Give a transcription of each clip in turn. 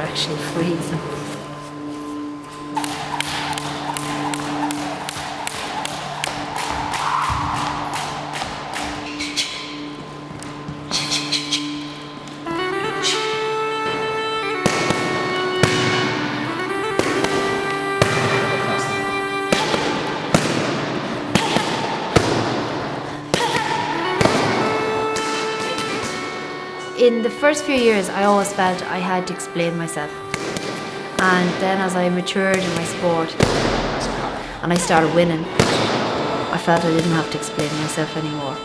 actually freezing. In the first few years, I always felt I had to explain myself. And then as I matured in my sport and I started winning, I felt I didn't have to explain myself anymore.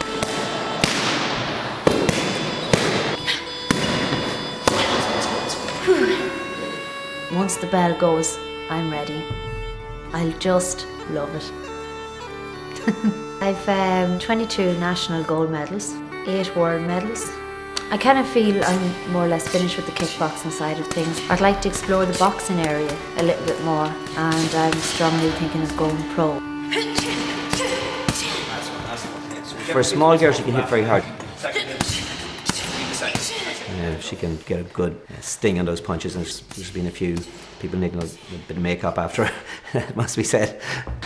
Once the bell goes, I'm ready. I'll just love it. I've 22 national gold medals, 8 world medals. I kind of feel I'm more or less finished with the kickboxing side of things. I'd like to explore the boxing area a little bit more, and I'm strongly thinking of going pro. For a small girl, she can hit very hard. She can get a good sting on those punches, and there's been a few people making a bit of makeup after her, it must be said.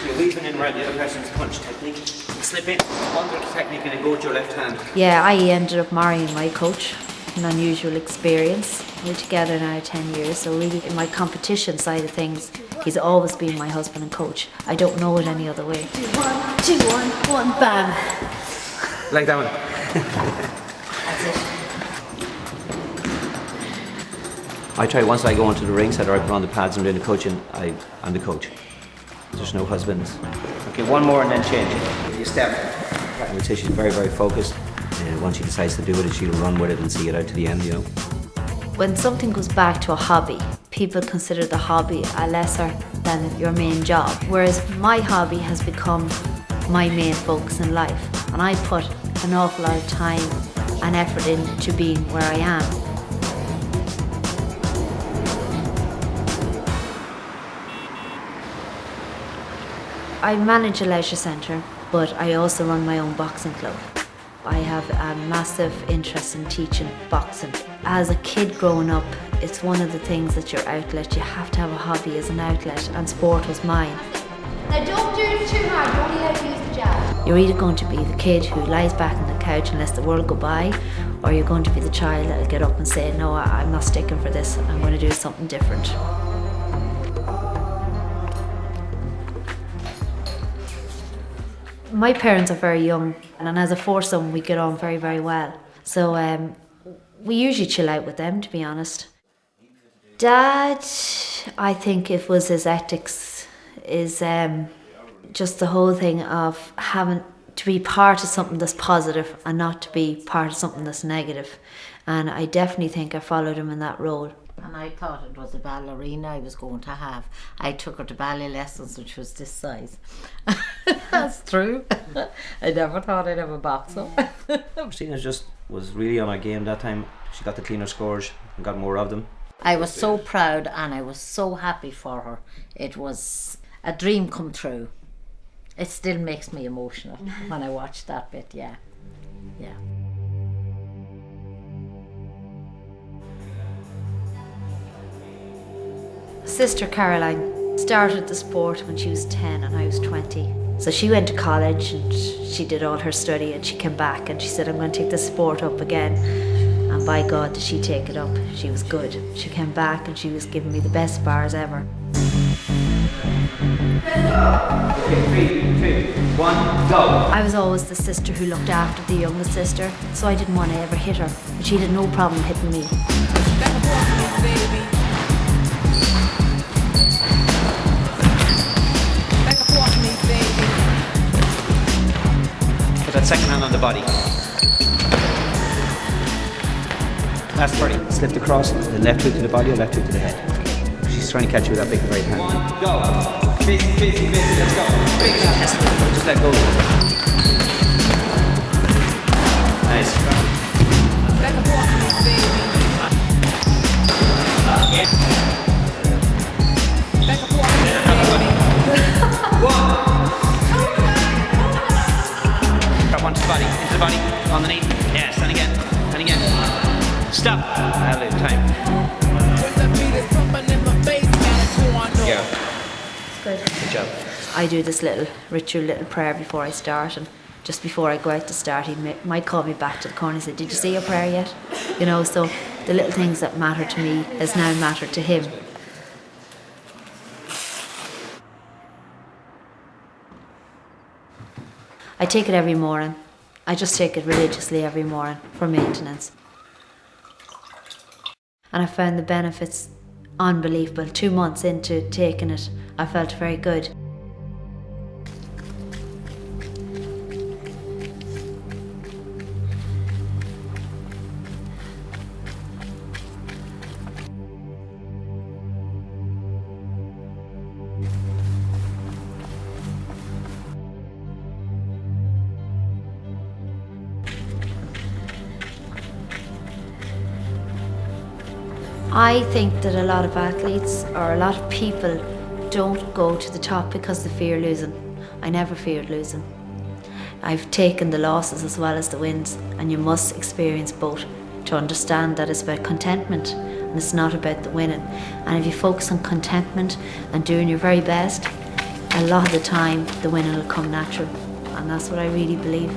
You're weaving in around the other person's punch technique. Slip in under the technique and then go with your left hand. Yeah, I ended up marrying my coach. An unusual experience. We're together now 10 years, so really in my competition side of things, he's always been my husband and coach. I don't know it any other way. 2, 1, 2, 1, 1, bam. Like that one. That's it. I try once I go into the ring, set her up on the pads and doing the coaching, I'm the coach. There's no husbands. Okay, one more and then change it. You step. I would say she's very, very focused. Once she decides to do it, she'll run with it and see it out to the end, you know. When something goes back to a hobby, people consider the hobby a lesser than your main job. Whereas my hobby has become my main focus in life. And I put an awful lot of time and effort into being where I am. I manage a leisure centre, but I also run my own boxing club. I have a massive interest in teaching boxing. As a kid growing up, it's one of the things that's your outlet. You have to have a hobby as an outlet, and sport was mine. Now don't do it too hard, you're only allowed to use the jab. You're either going to be the kid who lies back on the couch and lets the world go by, or you're going to be the child that'll get up and say, no, I'm not sticking for this, I'm going to do something different. My parents are very young, and as a foursome we get on very, very well. So we usually chill out with them, to be honest. Dad, I think it was his ethics, is just the whole thing of having to be part of something that's positive and not to be part of something that's negative. And I definitely think I followed him in that role. And I thought it was a ballerina I was going to have. I took her to ballet lessons, which was this size. That's true. I never thought I'd have a boxer. Christina just was really on her game that time. She got the cleaner scores and got more of them. I was so proud and I was so happy for her. It was a dream come true. It still makes me emotional when I watch that bit, yeah. Yeah. Sister Caroline started the sport when she was 10 and I was 20. So she went to college and she did all her study and she came back and she said, I'm going to take this sport up again. And by God, did she take it up. She was good. She came back and she was giving me the best spars ever. Okay, 3, 2, 1, go. I was always the sister who looked after the youngest sister, so I didn't want to ever hit her. But she had no problem hitting me. Put that second hand on the body. Last 30. Slip across the left hook to the body or left hook to the head. She's trying to catch you with that big right hand. 1, go. Busy, busy, busy. Let's go. Big test. Just let go. Nice. Drop onto the body, into the body, underneath. Yes, and again, and again. Stop. Time. Good. Good job. I do this little ritual, little prayer before I start, and just before I go out to start, he might call me back to the corner and say, "Did you say your prayer yet?" You know, so the little things that matter to me has now mattered to him. I take it every morning. I just take it religiously every morning for maintenance. And I found the benefits unbelievable. 2 months into taking it, I felt very good. I think that a lot of athletes or a lot of people don't go to the top because they fear losing. I never feared losing. I've taken the losses as well as the wins, and you must experience both to understand that it's about contentment and it's not about the winning. And if you focus on contentment and doing your very best, a lot of the time the winning will come natural, and that's what I really believe.